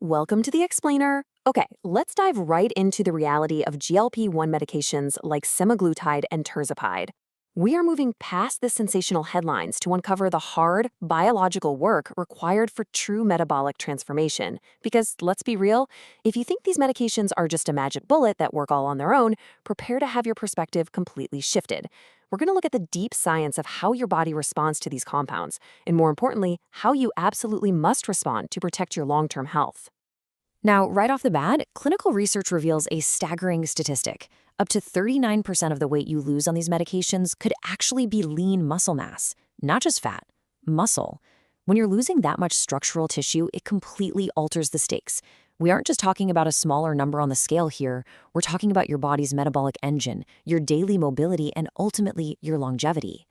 Welcome to the explainer. Okay, let's dive right into the reality of GLP-1 medications like semaglutide and tirzepatide. We are moving past the sensational headlines to uncover the hard, biological work required for true metabolic transformation. Because let's be real, if you think these medications are just a magic bullet that work all on their own, prepare to have your perspective completely shifted. We're going to look at the deep science of how your body responds to these compounds, and more importantly, how you absolutely must respond to protect your long-term health. Now, right off the bat, clinical research reveals a staggering statistic. Up to 39% of the weight you lose on these medications could actually be lean muscle mass, not just fat, muscle. When you're losing that much structural tissue, it completely alters the stakes. We aren't just talking about a smaller number on the scale here. We're talking about your body's metabolic engine, your daily mobility, and ultimately your longevity.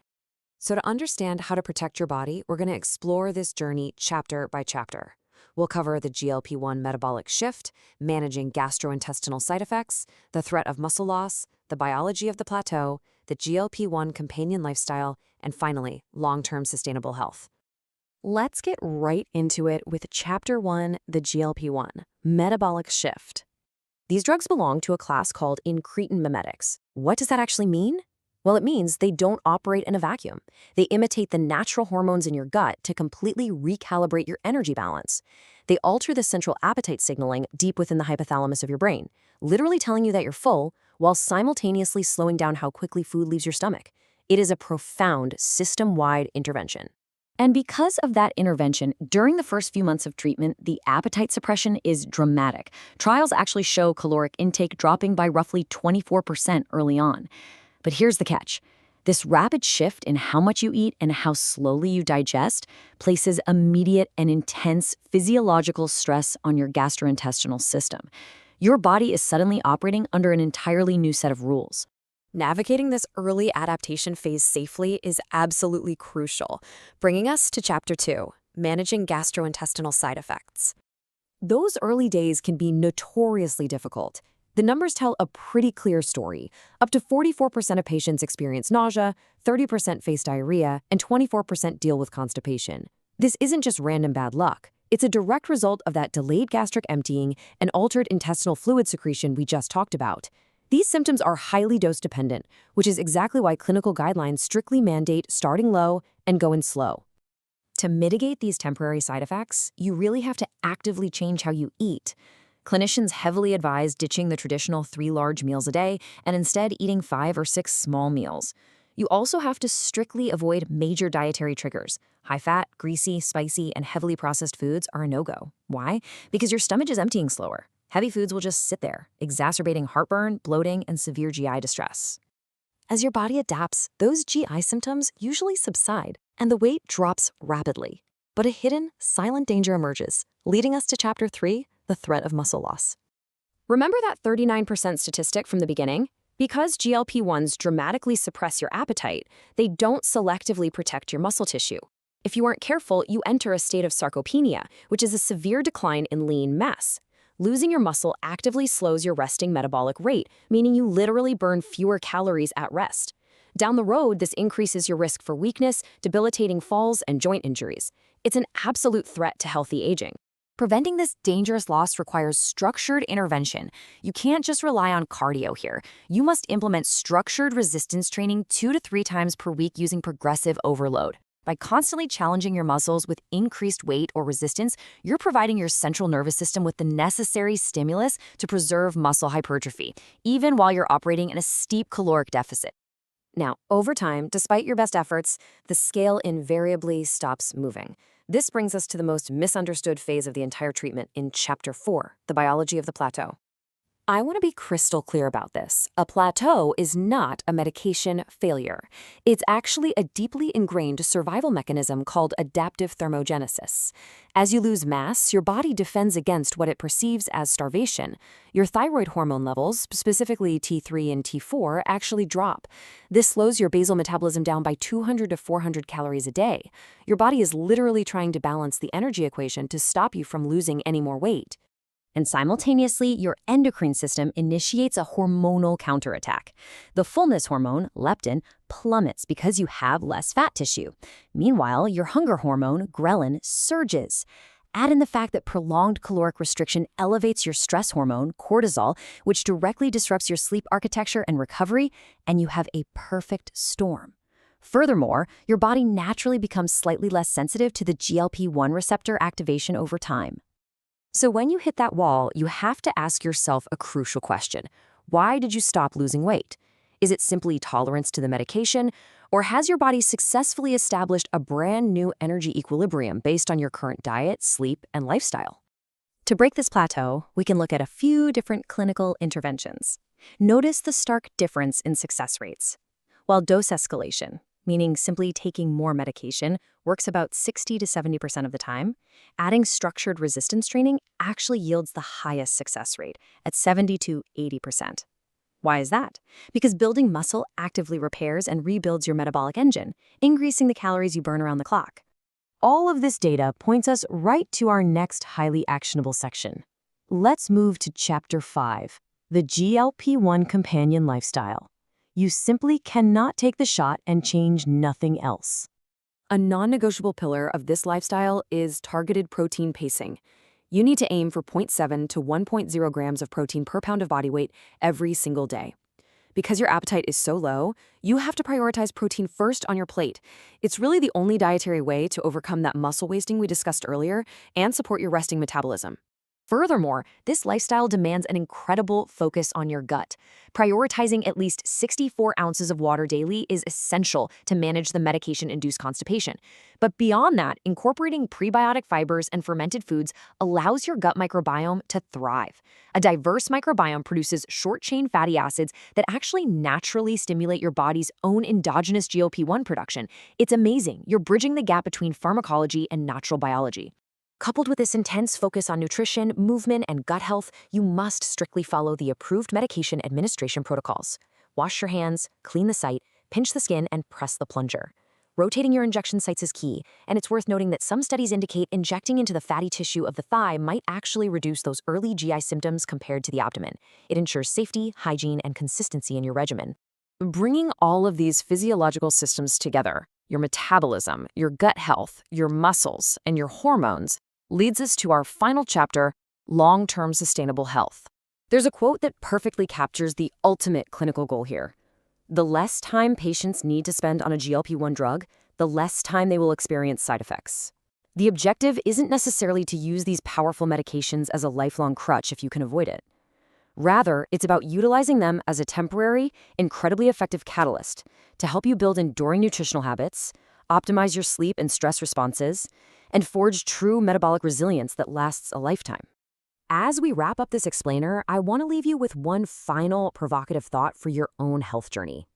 So to understand how to protect your body, we're going to explore this journey chapter by chapter. We'll cover the GLP-1 metabolic shift, managing gastrointestinal side effects, the threat of muscle loss, the biology of the plateau, the GLP-1 companion lifestyle, and finally, long-term sustainable health. Let's get right into it with Chapter 1, the GLP-1, metabolic shift. These drugs belong to a class called incretin mimetics. What does that actually mean? Well, it means they don't operate in a vacuum. They imitate the natural hormones in your gut to completely recalibrate your energy balance. They alter the central appetite signaling deep within the hypothalamus of your brain, literally telling you that you're full while simultaneously slowing down how quickly food leaves your stomach. It is a profound system-wide intervention. And because of that intervention, during the first few months of treatment, the appetite suppression is dramatic. Trials actually show caloric intake dropping by roughly 24% early on. But here's the catch. This rapid shift in how much you eat and how slowly you digest places immediate and intense physiological stress on your gastrointestinal system. Your body is suddenly operating under an entirely new set of rules. Navigating this early adaptation phase safely is absolutely crucial, bringing us to Chapter 2, managing gastrointestinal side effects. Those early days can be notoriously difficult. The numbers tell a pretty clear story. Up to 44% of patients experience nausea, 30% face diarrhea, and 24% deal with constipation. This isn't just random bad luck. It's a direct result of that delayed gastric emptying and altered intestinal fluid secretion we just talked about. These symptoms are highly dose-dependent, which is exactly why clinical guidelines strictly mandate starting low and going slow. To mitigate these temporary side effects, you really have to actively change how you eat. Clinicians heavily advise ditching the traditional 3 large meals a day and instead eating 5 or 6 small meals. You also have to strictly avoid major dietary triggers. High-fat, greasy, spicy, and heavily processed foods are a no-go. Why? Because your stomach is emptying slower. Heavy foods will just sit there, exacerbating heartburn, bloating, and severe GI distress. As your body adapts, those GI symptoms usually subside, and the weight drops rapidly. But a hidden, silent danger emerges, leading us to Chapter 3, the threat of muscle loss. Remember that 39% statistic from the beginning? Because GLP-1s dramatically suppress your appetite, they don't selectively protect your muscle tissue. If you aren't careful, you enter a state of sarcopenia, which is a severe decline in lean mass. Losing your muscle actively slows your resting metabolic rate, meaning you literally burn fewer calories at rest. Down the road, this increases your risk for weakness, debilitating falls, and joint injuries. It's an absolute threat to healthy aging. Preventing this dangerous loss requires structured intervention. You can't just rely on cardio here. You must implement structured resistance training 2 to 3 times per week using progressive overload. By constantly challenging your muscles with increased weight or resistance, you're providing your central nervous system with the necessary stimulus to preserve muscle hypertrophy, even while you're operating in a steep caloric deficit. Now, over time, despite your best efforts, the scale invariably stops moving. This brings us to the most misunderstood phase of the entire treatment in Chapter 4, the biology of the plateau. I want to be crystal clear about this. A plateau is not a medication failure. It's actually a deeply ingrained survival mechanism called adaptive thermogenesis. As you lose mass, your body defends against what it perceives as starvation. Your thyroid hormone levels, specifically T3 and T4, actually drop. This slows your basal metabolism down by 200 to 400 calories a day. Your body is literally trying to balance the energy equation to stop you from losing any more weight. And simultaneously, your endocrine system initiates a hormonal counterattack. The fullness hormone, leptin, plummets because you have less fat tissue. Meanwhile, your hunger hormone, ghrelin, surges. Add in the fact that prolonged caloric restriction elevates your stress hormone, cortisol, which directly disrupts your sleep architecture and recovery, and you have a perfect storm. Furthermore, your body naturally becomes slightly less sensitive to the GLP-1 receptor activation over time. So when you hit that wall, you have to ask yourself a crucial question. Why did you stop losing weight? Is it simply tolerance to the medication, or has your body successfully established a brand new energy equilibrium based on your current diet, sleep, and lifestyle? To break this plateau, we can look at a few different clinical interventions. Notice the stark difference in success rates. While dose escalation, meaning simply taking more medication, works about 60 to 70% of the time, adding structured resistance training actually yields the highest success rate at 70 to 80%. Why is that? Because building muscle actively repairs and rebuilds your metabolic engine, increasing the calories you burn around the clock. All of this data points us right to our next highly actionable section. Let's move to Chapter 5, the GLP-1 companion lifestyle. You simply cannot take the shot and change nothing else. A non-negotiable pillar of this lifestyle is targeted protein pacing. You need to aim for 0.7 to 1.0 grams of protein per pound of body weight every single day. Because your appetite is so low, you have to prioritize protein first on your plate. It's really the only dietary way to overcome that muscle wasting we discussed earlier and support your resting metabolism. Furthermore, this lifestyle demands an incredible focus on your gut. Prioritizing at least 64 ounces of water daily is essential to manage the medication-induced constipation. But beyond that, incorporating prebiotic fibers and fermented foods allows your gut microbiome to thrive. A diverse microbiome produces short-chain fatty acids that actually naturally stimulate your body's own endogenous GLP-1 production. It's amazing. You're bridging the gap between pharmacology and natural biology. Coupled with this intense focus on nutrition, movement, and gut health, you must strictly follow the approved medication administration protocols. Wash your hands, clean the site, pinch the skin, and press the plunger. Rotating your injection sites is key, and it's worth noting that some studies indicate injecting into the fatty tissue of the thigh might actually reduce those early GI symptoms compared to the abdomen. It ensures safety, hygiene, and consistency in your regimen. Bringing all of these physiological systems together, your metabolism, your gut health, your muscles, and your hormones, leads us to our final chapter, long-term sustainable health. There's a quote that perfectly captures the ultimate clinical goal here. The less time patients need to spend on a GLP-1 drug, the less time they will experience side effects. The objective isn't necessarily to use these powerful medications as a lifelong crutch if you can avoid it. Rather, it's about utilizing them as a temporary, incredibly effective catalyst to help you build enduring nutritional habits, optimize your sleep and stress responses, and forge true metabolic resilience that lasts a lifetime. As we wrap up this explainer, I want to leave you with one final provocative thought for your own health journey.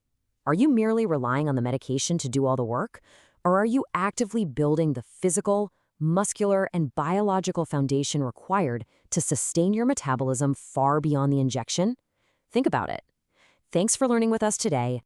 Are you merely relying on the medication to do all the work, or are you actively building the physical, muscular, and biological foundation required to sustain your metabolism far beyond the injection? Think about it. Thanks for learning with us today.